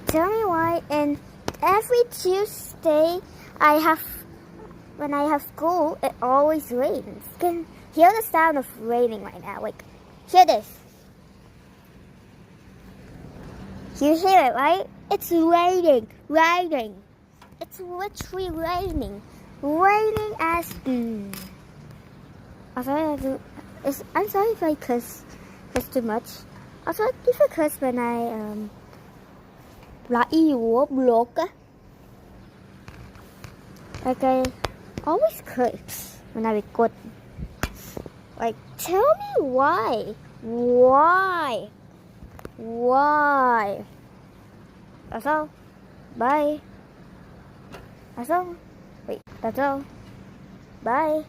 Tell me why. And every Tuesday, when I have school, it always rains. You can hear the sound of raining right now. Like, hear this. You hear it, right? It's raining. It's literally raining. Raining as I'm sorry if I curse too much. Also, if I curse when I like I always curse when I record. Like, tell me why? That's all. Bye. That's all. Wait, that's all. Bye.